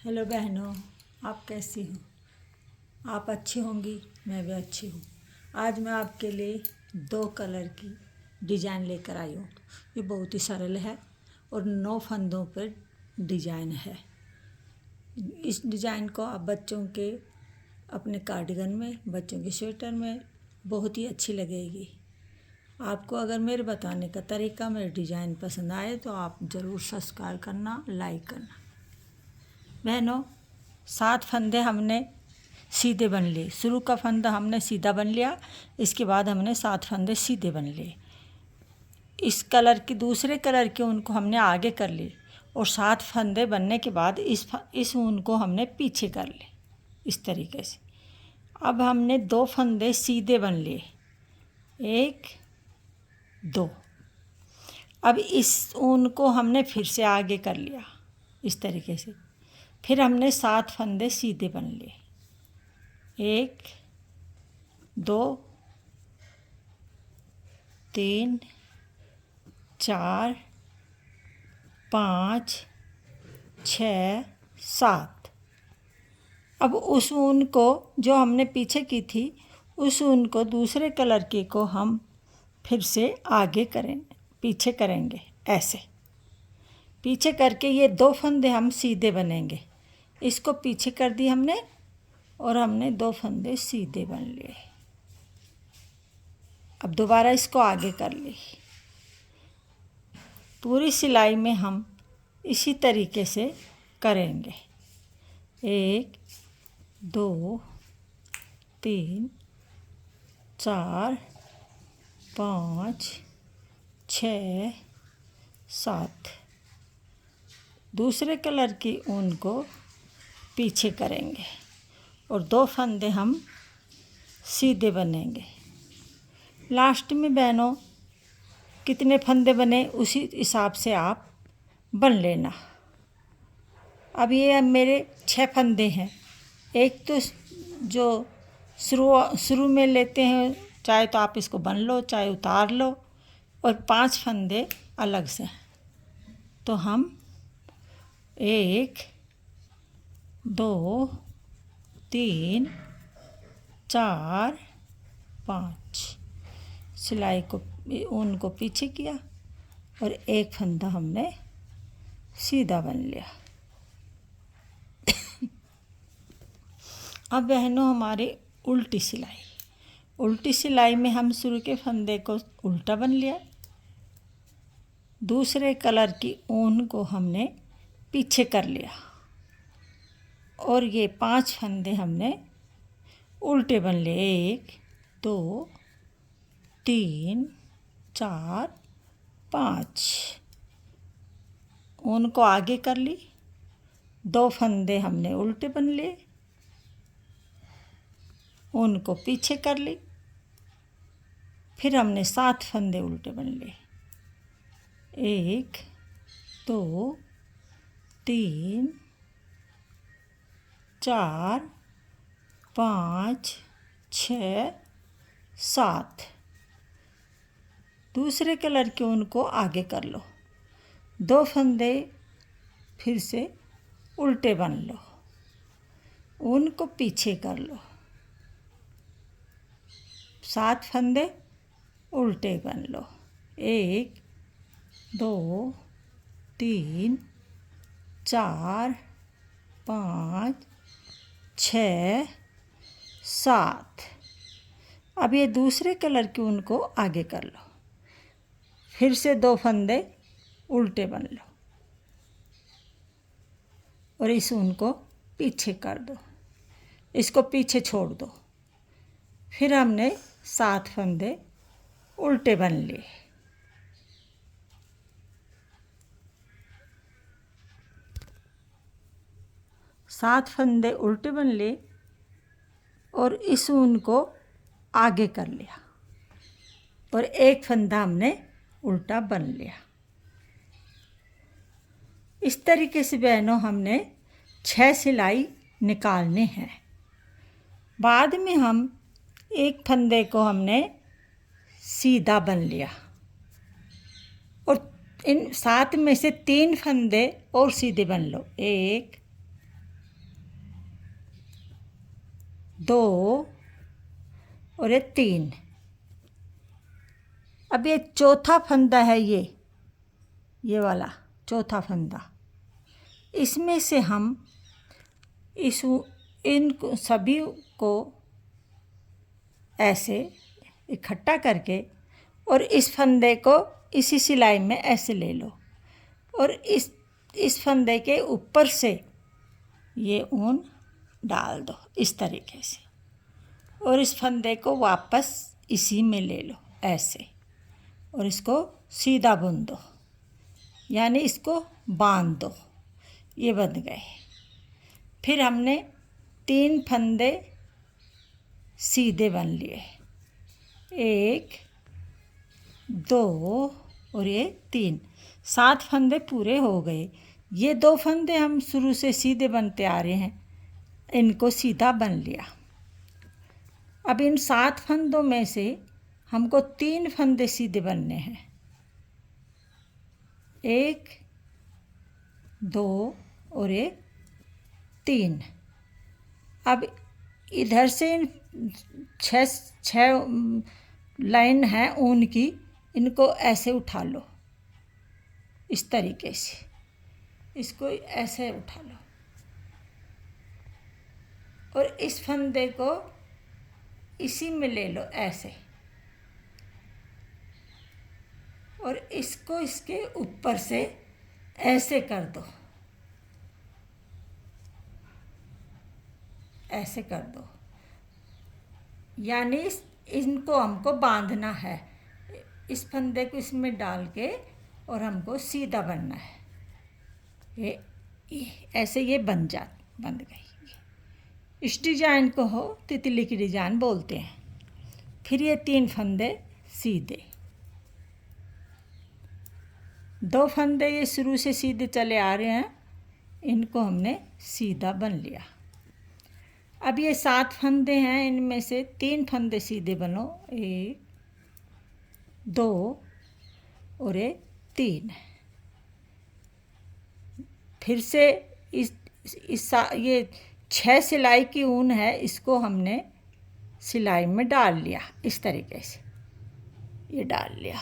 Hello बहनों, आप कैसी हो? आप अच्छी होंगी, मैं भी अच्छी हूँ। आज मैं आपके लिए 2 कलर की डिजाइन लेकर आई हूँ। ये बहुत ही सरल है और 9 फंदों पर डिजाइन है। इस डिजाइन को आप बच्चों के अपने कार्डिगन में, बच्चों के स्वेटर में बहुत ही अच्छी लगेगी। आपको अगर मेरे बताने का तरीका, मेरे डिजाइन पसंद आए तो आप ज़रूर सब्सक्राइब करना, लाइक करना। बहनों, 7 फंदे हमने सीधे बन लिए। शुरू का फंदा हमने सीधा बन लिया, इसके बाद हमने 7 फंदे सीधे बन लिए। इस कलर की दूसरे कलर के ऊन को हमने आगे कर लिए और 7 फंदे बनने के बाद इस ऊन को हमने पीछे कर लिए, इस तरीके से। अब हमने 2 फंदे सीधे बन लिए, 1 2। अब इस ऊन को हमने फिर से आगे कर लिया, इस तरीके से। फिर हमने 7 फंदे सीधे बन लिए, 1 2 3 4 5 6 7। अब उस ऊन को जो हमने पीछे की थी, उस ऊन को दूसरे कलर के को हम फिर से आगे करेंगे, पीछे करेंगे। ऐसे पीछे करके ये 2 फंदे हम सीधे बनेंगे। इसको पीछे कर दी हमने और हमने 2 फंदे सीधे बन लिए। अब दोबारा इसको आगे कर ली। पूरी सिलाई में हम इसी तरीके से करेंगे। 1 2 3 4 5 6 7। दूसरे कलर की ऊन को पीछे करेंगे और 2 फंदे हम सीधे बनेंगे। लास्ट में बहनों कितने फंदे बने उसी हिसाब से आप बन लेना। अब ये मेरे 6 फंदे हैं। एक तो जो शुरू में लेते हैं, चाहे तो आप इसको बन लो, चाहे उतार लो, और 5 फंदे अलग से। तो हम 1 2 3 4 5 सिलाई को, ऊन को पीछे किया और एक फंदा हमने सीधा बन लिया। अब बहनों हमारी उल्टी सिलाई में हम शुरू के फंदे को उल्टा बन लिया, दूसरे कलर की ऊन को हमने पीछे कर लिया और ये 5 फंदे हमने उल्टे बन लिए। 1 2 3 4 5। ऊन को आगे कर ली, 2 फंदे हमने उल्टे बन लिए, ऊन को पीछे कर ली, फिर हमने 7 फंदे उल्टे बन लिए। 1 2 3 4 5 6 7। दूसरे कलर के ऊन को आगे कर लो, 2 फंदे फिर से उल्टे बन लो, ऊन को पीछे कर लो, 7 फंदे उल्टे बन लो। 1 2 3 4 5 6 7। अब ये दूसरे कलर के ऊन को आगे कर लो, फिर से 2 फंदे उल्टे बन लो और इस ऊन को पीछे कर दो, इसको पीछे छोड़ दो। फिर हमने 7 फंदे उल्टे बन लिए। सात फंदे उल्टे बन लिए और इस ऊन को आगे कर लिया और एक फंदा हमने उल्टा बन लिया। इस तरीके से बहनों हमने 6 सिलाई निकालने हैं। बाद में हम एक फंदे को हमने सीधा बन लिया और इन 7 में से 3 फंदे और सीधे बन लो। 1 2 और ये 3। अब ये चौथा फंदा है, ये वाला चौथा फंदा। इसमें से हम इन सभी को ऐसे इकट्ठा करके और इस फंदे को इसी सिलाई में ऐसे ले लो और इस फंदे के ऊपर से ये ऊन डाल दो इस तरीके से, और इस फंदे को वापस इसी में ले लो ऐसे, और इसको सीधा बुन दो, यानी इसको बांध दो। ये बन गए। फिर हमने 3 फंदे सीधे बन लिए, 1 2 और ये 3, 7 फंदे पूरे हो गए। ये 2 फंदे हम शुरू से सीधे बनते आ रहे हैं, इनको सीधा बन लिया। अब इन 7 फंदों में से हमको 3 फंदे सीधे बनने हैं, 1 2 और 3। अब इधर से 6 लाइन है ऊन की, इनको ऐसे उठा लो इस तरीके से, इसको ऐसे उठा लो और इस फंदे को इसी में ले लो ऐसे, और इसको इसके ऊपर से ऐसे कर दो, ऐसे कर दो, यानी इनको हमको बांधना है। इस फंदे को इसमें डाल के और हमको सीधा बनना है। ये ऐसे ये बन गई। इस डिजाइन को हो तितली की डिजाइन बोलते हैं। फिर ये 3 फंदे सीधे, 2 फंदे ये शुरू से सीधे चले आ रहे हैं, इनको हमने सीधा बन लिया। अब ये 7 फंदे हैं, इनमें से 3 फंदे सीधे बनो, 1 2 और 3। फिर से ये 6 सिलाई की ऊन है, इसको हमने सिलाई में डाल लिया इस तरीके से, ये डाल लिया।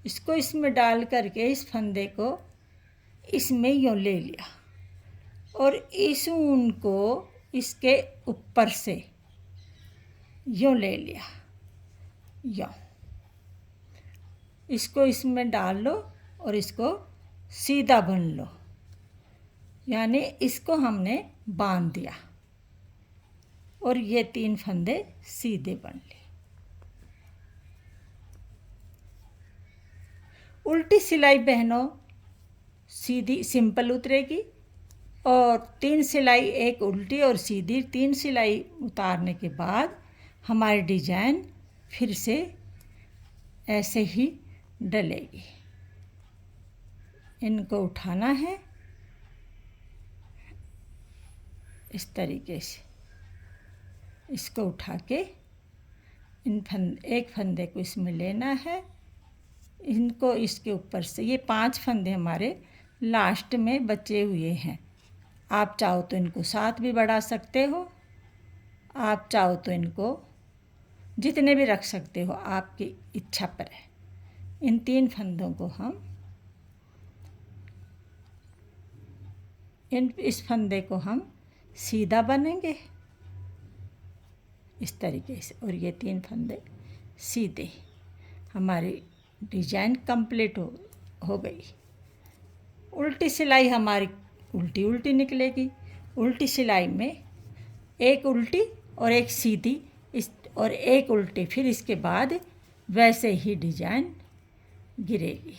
इसको इसमें डाल करके इस फंदे को इसमें यूँ ले लिया और इस ऊन को इसके ऊपर से यूँ ले लिया, यूँ। इसको इसमें डाल लो और इसको सीधा बुन लो, यानी इसको हमने बांध दिया और ये 3 फंदे सीधे बन लिए। उल्टी सिलाई बहनों सीधी सिंपल उतरेगी, और 3 सिलाई, एक उल्टी और सीधी, 3 सिलाई उतारने के बाद हमारी डिजाइन फिर से ऐसे ही डलेगी। इनको उठाना है इस तरीके से, इसको उठा के एक फंदे को इसमें लेना है, इनको इसके ऊपर से, ये 5 फंदे हमारे लास्ट में बचे हुए हैं। आप चाहो तो इनको 7 भी बढ़ा सकते हो, आप चाहो तो इनको जितने भी रख सकते हो, आपकी इच्छा पर है। इन 3 फंदों को हम इस फंदे को हम सीधा बनेंगे इस तरीके से, और ये 3 फंदे सीधे। हमारी डिजाइन कंप्लीट हो गई। उल्टी सिलाई हमारी उल्टी उल्टी निकलेगी। उल्टी सिलाई में एक उल्टी और एक सीधी, और एक उल्टी, फिर इसके बाद वैसे ही डिजाइन गिरेगी।